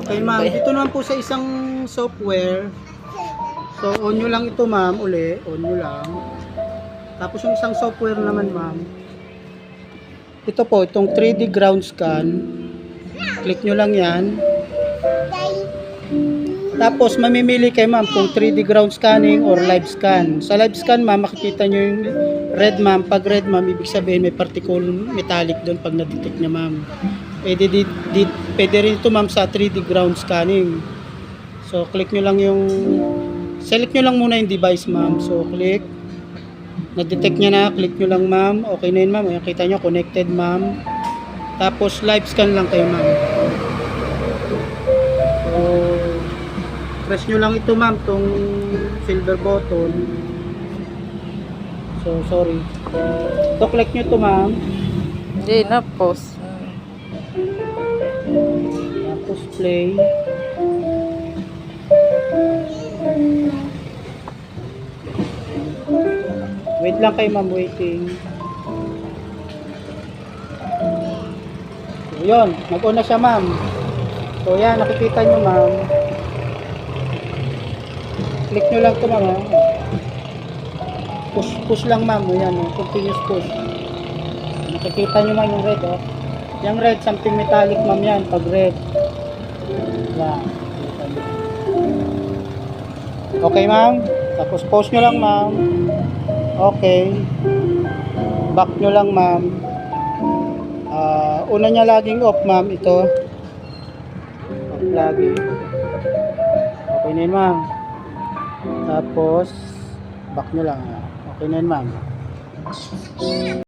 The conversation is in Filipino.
Okay, ma'am. Dito naman po sa isang software. So, on nyo lang ito, ma'am, uli. On nyo lang. Tapos yung isang software naman, ma'am. Ito po, itong 3D ground scan. Click nyo lang yan. Tapos, mamimili kayo, ma'am, kung 3D ground scanning or live scan. Sa live scan, ma'am, makikita nyo yung red, ma'am. Pag red, ma'am, ibig sabihin may particle metallic doon pag na-detect niya, ma'am. Pwede rin ito, ma'am, sa 3D ground scanning. So, click nyo lang yung select nyo lang muna yung device, ma'am. So, click. Na-detect niya na. Click nyo lang, ma'am. Okay na yun, ma'am. Ayan, kita nyo, connected, ma'am. Tapos, live scan lang kayo, ma'am. So, press nyo lang ito, ma'am, tong silver button. So, sorry. So, click nyo ito, ma'am. Hindi na, pause. Tapos, play. Wait lang kayo, ma'am, waiting. So, yun, nag-on na siya, ma'am. So, yan, nakikita nyo, ma'am. Click nyo lang ito, ma'am. Push lang, ma'am. Ayan, continuous push. Nakikita nyo, ma'am, yung red, oh. Yung red, something metallic, ma'am, yan, pag red. Yan. Okay, ma'am. Tapos, pause nyo lang, ma'am. Okay. Back nyo lang, ma'am. Una niya laging off, ma'am. Ito. Off lagi. Okay na yun, ma'am. Tapos, back nyo lang. Okay na yun, ma'am.